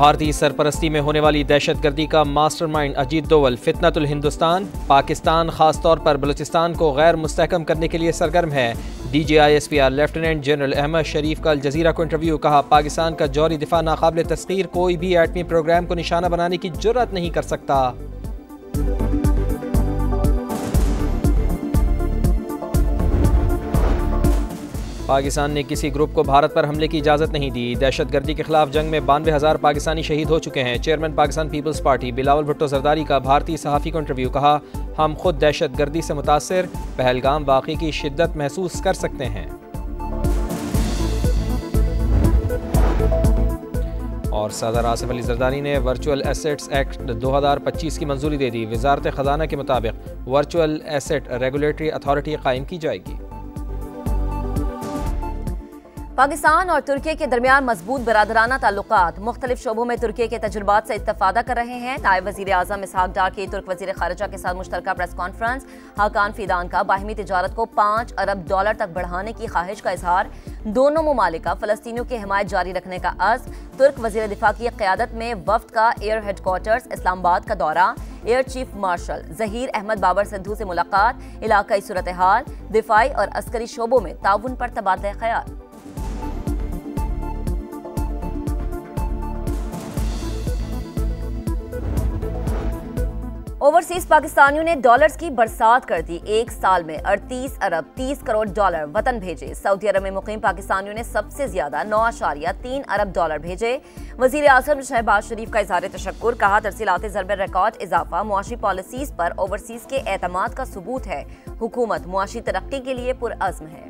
भारतीय सरपरस्ती में होने वाली दहशतगर्दी का मास्टरमाइंड अजीत दोवल फितनतुल हिंदुस्तान। पाकिस्तान खासतौर पर बलूचिस्तान को गैर मुस्तहकम करने के लिए सरगर्म है। DGISPR लेफ्टिनेंट जनरल अहमद शरीफ का अल जजीरा को इंटरव्यू। कहा, पाकिस्तान का जौहरी दिफा नाकाबिल तस्खीर, कोई भी एटमी प्रोग्राम को निशाना बनाने की जुर्रत नहीं कर सकता। पाकिस्तान ने किसी ग्रुप को भारत पर हमले की इजाज़त नहीं दी। दहशतगर्दी के खिलाफ जंग में 92,000 पाकिस्तानी शहीद हो चुके हैं। Chairman Pakistan Peoples Party Bilawal Bhutto Zardari का भारतीय सहाफ़ी को इंटरव्यू। कहा, हम खुद दहशतगर्दी से मुतासिर, पहलगाम वाक़ई की शिद्दत महसूस कर सकते हैं। और सदर आसिफ अली जरदारी ने वर्चुअल एसेट्स एक्ट 2025 की मंजूरी दे दी। वजारत ख़जाना के मुताबिक वर्चुअल एसेट रेगुलेटरी अथॉरिटी कायम की जाएगी। पाकिस्तान और तुर्की के दरमियान मजबूत बरादराना ताल्लुकात, मुख्तलिफ शोबों में तुर्की के तजुर्बात से इस्तिफादा कर रहे हैं। नायब वज़ीर आज़म इसहाक डार की तुर्क वज़ीर ख़ारिजा के साथ मुश्तरका प्रेस कॉन्फ्रेंस। हाकान फ़ीदान का बाहिमी तिजारत को $5 अरब तक बढ़ाने की ख्वाहिश का इजहार। दोनों ममालिक का फ़लस्तीनियों की हिमायत जारी रखने का अज़्म। तुर्क वज़ीर दिफा की क़यादत में वफ़द का एयर हेडक्वार्टर्स इस्लामाबाद का दौरा। Air chief marshal Zaheer Ahmed Babar Sidhu से मुलाकात। इलाकाई सूरत हाल, दिफाई और अस्करी शोबों में ताउन पर तबादला ख्याल। ओवरसीज पाकिस्तानियों ने डॉलर्स की बरसात कर दी। एक साल में 38 अरब 30 करोड़ डॉलर वतन भेजे। सऊदी अरब में मुकीम पाकिस्तानियों ने सबसे ज्यादा 9.3 अरब डॉलर भेजे। वजीर आज़म शहबाज शरीफ का इज़हार तशक्कुर। कहा, तरसीलात ज़रब रिकॉर्ड इजाफा मुआशी पॉलिसीज पर ओवरसीज के एतमाद का सबूत है। हुकूमत मुआशी तरक्की के लिए पुरअज़्म है।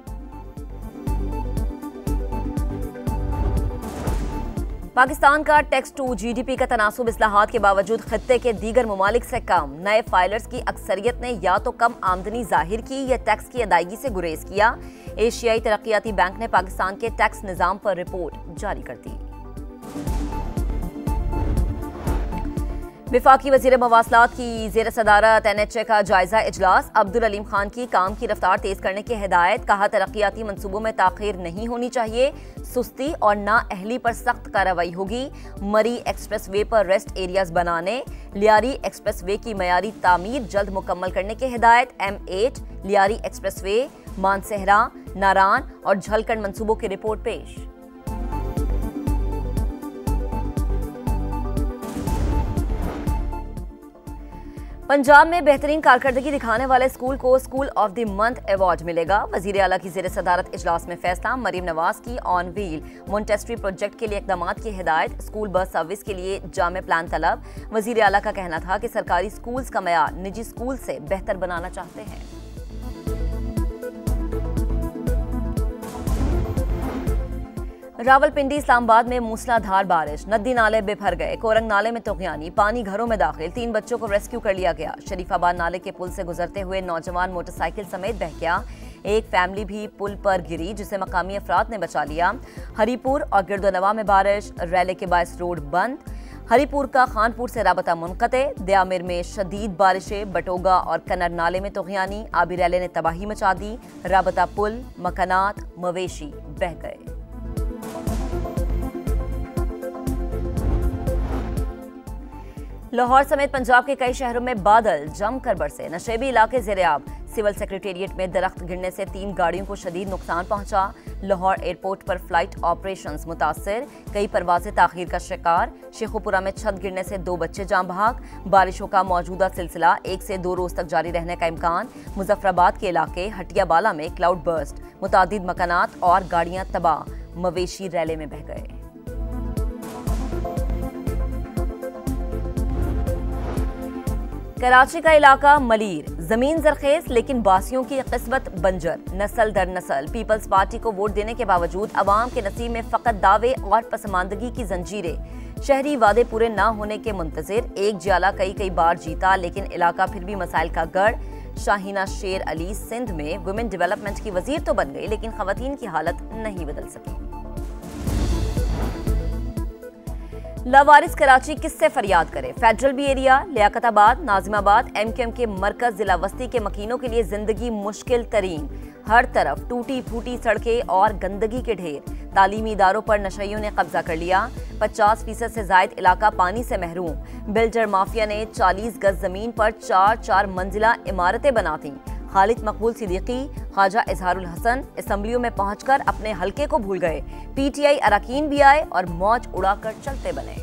पाकिस्तान का टैक्स टू GDP का तनासुब इस्लाहात के बावजूद खित्ते के दीगर ममालिक से कम। नए फाइलर्स की अक्सरियत ने या तो कम आमदनी जाहिर की या टैक्स की अदायगी से गुरेज किया। एशियाई तरक्याती बैंक ने पाकिस्तान के टैक्स निज़ाम पर रिपोर्ट जारी कर दी। विफाकी वज़ीर मवासलात की ज़ेर सदारत NHA का जायजा इजलास। अब्दुल अलीम खान की काम की रफ्तार तेज करने की हिदायत। कहा, तरक्याती मंसूबों में ताख़ीर नहीं होनी चाहिए। सुस्ती और नाअहली पर सख्त कार्रवाई होगी। मरी एक्सप्रेस वे पर रेस्ट एरियाज बनाने। लियारी एक्सप्रेस वे की मयारी तामीर जल्द मुकम्मल करने की हिदायत। M8 Lyari expressway, Mansehra, Naran और झलकंड मंसूबों की रिपोर्ट पेश। पंजाब में बेहतरीन कारकर्दगी दिखाने वाले स्कूल को school of the month award मिलेगा। वजीर आला की ज़ेर सदारत इजलास में फैसला। मरीम नवाज की ऑन व्हील मोंटेस्ट्री प्रोजेक्ट के लिए इक़दामात की हिदायत। स्कूल बस सर्विस के लिए जामे प्लान तलब। वजीर आला का कहना था कि सरकारी स्कूल्स का मयार निजी स्कूल से बेहतर बनाना चाहते हैं। रावलपिंडी इस्लामाबाद में मूसलाधार बारिश, नदी नाले बेभर गए। कोरंग नाले में तुग़यानी, पानी घरों में दाखिल। 3 बच्चों को रेस्क्यू कर लिया गया। शरीफाबाद नाले के पुल से गुजरते हुए नौजवान मोटरसाइकिल समेत बह गया। एक फैमिली भी पुल पर गिरी, जिसे मकामी अफराद ने बचा लिया। हरीपुर और गिरदोनवा में बारिश, रैले के बायस रोड बंद। हरीपुर का खानपुर से राबता मुनक़ते। दयामिर में शदीद बारिशें, बटोगा और कनर नाले में तुग़यानी। आबी रैले ने तबाही मचा दी। राबता पुल, मकानात, मवेशी बह गए। लाहौर समेत पंजाब के कई शहरों में बादल जमकर बरसे। नशेबी इलाके ज़ेरे-आब। सिविल सेक्रेटेरिएट में दरख्त गिरने से 3 गाड़ियों को शदीद नुकसान पहुंचा। लाहौर एयरपोर्ट पर फ्लाइट ऑपरेशंस मुतासर, कई परवाजें ताखीर का शिकार। शेखुपुरा में छत गिरने से 2 बच्चे जान बहक। बारिशों का मौजूदा सिलसिला 1 से 2 रोज तक जारी रहने का इम्कान। मुजफ्फराबाद के इलाके हटियाबाला में क्लाउड बर्स्ट, मुतादिद मकानात और गाड़ियां तबाह। मवेशी रैले में बह गए। कराची का इलाका मलीर, जमीन जरखेज लेकिन बासियों की किस्मत बंजर। नस्ल दर नस्ल पीपल्स पार्टी को वोट देने के बावजूद अवाम के नसीब में फकत दावे और पसमानदगी की जंजीरें। शहरी वादे पूरे ना होने के मुंतजिर। एक जियाला कई बार जीता, लेकिन इलाका फिर भी मसाइल का गढ़। शाहीना शेर अली सिंध में वुमेन डेवलपमेंट की वजीर तो बन गई, लेकिन खवातीन की हालत नहीं बदल सकी। लावारिस कराची किससे फरियाद करे? Federal B area, Liaquatabad, Nazimabad, MQM के मरकज जिला वस्ती के मकीनों के लिए जिंदगी मुश्किल तरीन। हर तरफ टूटी फूटी सड़कें और गंदगी के ढेर। तालीमी इदारों पर नशइयों ने कब्जा कर लिया। 50% से जायद इलाका पानी से महरूम। बिल्डर माफिया ने 40 गज जमीन पर 4 मंजिला इमारतें बना थीं। खालिद मकबूल सिद्दीकी, ख्वाजा इजहारुल हसन असम्बलियों में पहुंचकर अपने हलके को भूल गए। पीटीआई अरकान भी आए और मौज उड़ाकर चलते बने।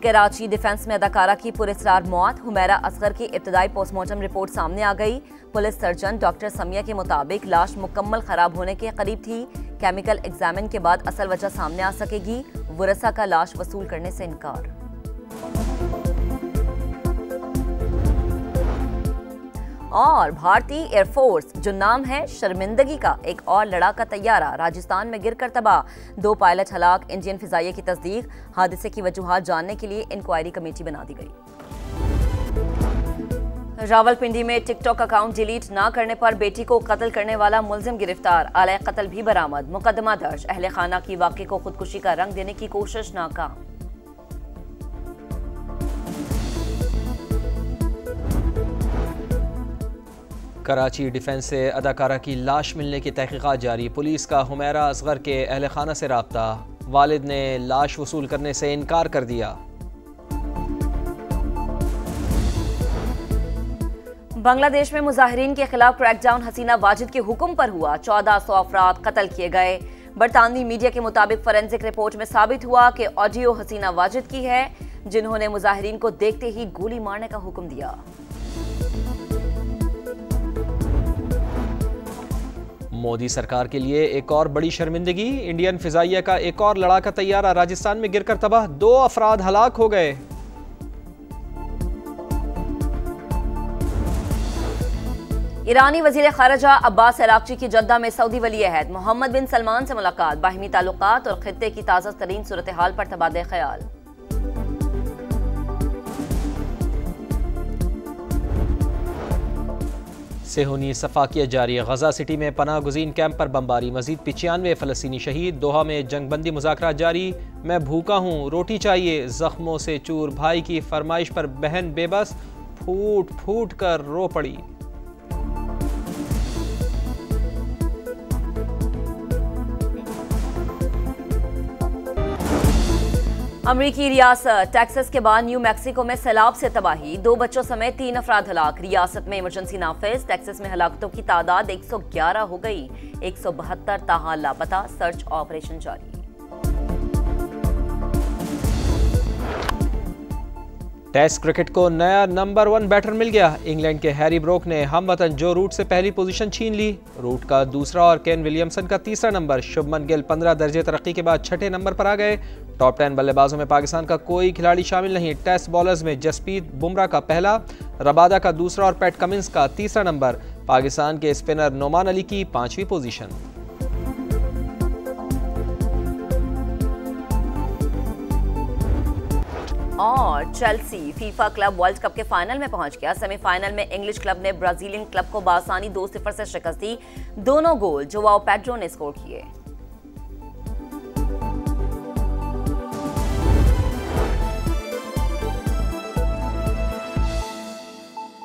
कराची डिफेंस में अदाकारा की पुरस्कार मौत। हुमैरा असगर की इब्तदाई पोस्टमार्टम रिपोर्ट सामने आ गई। पुलिस सर्जन डॉक्टर समिया के मुताबिक लाश मुकम्मल खराब होने के करीब थी। केमिकल एग्जामिन के बाद असल वजह सामने आ सकेगी। वरसा का लाश वसूल करने से इनकार। और भारतीय एयरफोर्स जो नाम है शर्मिंदगी का, एक और लड़ाका तैयारा राजस्थान में गिरकर तबाह। 2 पायलट हलाक। इंडियन फिजाइया की तस्दीक। हादसे की वजूहात जानने के लिए इंक्वायरी कमेटी बना दी गई। रावलपिंडी में टिकटॉक अकाउंट डिलीट ना करने पर बेटी को कत्ल करने वाला मुलजिम गिरफ्तार। आले कत्ल भी बरामद। मुकदमा दर्ज। अहले खाना की वाक़े को खुदकुशी का रंग देने की कोशिश नाकाम। कराची डिफेंस से अदाकारा की लाश मिलने की तहकीकात जारी। पुलिस का हुमैरा असगर के अहल खाना से राब्ता। वालिद ने लाश वसूल करने से इनकार कर दिया। बांग्लादेश में मुजाहिरीन के खिलाफ क्रैकडाउन हसीना वाजिद के हुक्म पर हुआ। 1400 अफराद कत्ल किए गए। बरतानवी मीडिया के मुताबिक फोरेंसिक रिपोर्ट में साबित हुआ कि ऑडियो हसीना वाजिद की है, जिन्होंने मुजाहिरीन को देखते ही गोली मारने का हुक्म दिया। मोदी सरकार के लिए एक और बड़ी शर्मिंदगी। इंडियन फिजाइया का एक और लड़ाका तैयारा राजस्थान में गिरकर तबाह। 2 अफराद हलाक हो गए। ईरानी वजीर खारजा अब्बास अरागची की जद्दा में सऊदी वली अहद मोहम्मद बिन सलमान से मुलाकात। बाहिमी ताल्लुकात और खित्ते की ताज़ा तरीन सूरत हाल पर तबादले ख्याल। सेहूनी सफाकियत जारी। गजा सिटी में पनाह गुज़ीन कैंप पर बमबारी। मजीद 95 फ़लस्तीनी शहीद। दोहा में जंगबंदी मुज़ाकरात जारी। मैं भूखा हूँ, रोटी चाहिए। जख्मों से चूर। भाई की फरमाइश पर बहन बेबस फूट फूट कर रो पड़ी। अमरीकी रियासत टेक्सास के बाद न्यू मैक्सिको में सैलाब से तबाही। 2 बच्चों समेत 3 अफराद हलाक। रियासत में इमरजेंसी नाफिज। टेक्सास में हलाकतों की तादाद 111 हो गई। 172 ताहाल लापता। सर्च ऑपरेशन जारी। टेस्ट क्रिकेट को नया नंबर 1 बैटर मिल गया। इंग्लैंड के हैरी ब्रोक ने हमवतन जो रूट से पहली पोजीशन छीन ली। रूट का दूसरा और केन विलियमसन का तीसरा नंबर। शुभमन गिल 15 दर्जे तरक्की के बाद 6ठे नंबर पर आ गए। टॉप 10 बल्लेबाजों में पाकिस्तान का कोई खिलाड़ी शामिल नहीं। टेस्ट बॉलर्स में जसप्रीत बुमराह का पहला, रबादा का दूसरा और पैट कमिंस का तीसरा नंबर। पाकिस्तान के स्पिनर नोमान अली की 5वीं पोजीशन। और Chelsea FIFA club world cup के फाइनल में पहुंच गया। सेमीफाइनल में इंग्लिश क्लब ने ब्राजीलियन क्लब को बासानी 2-0 से शिकस्त दी। दोनों गोल जोआओ पेड्रो ने स्कोर किए।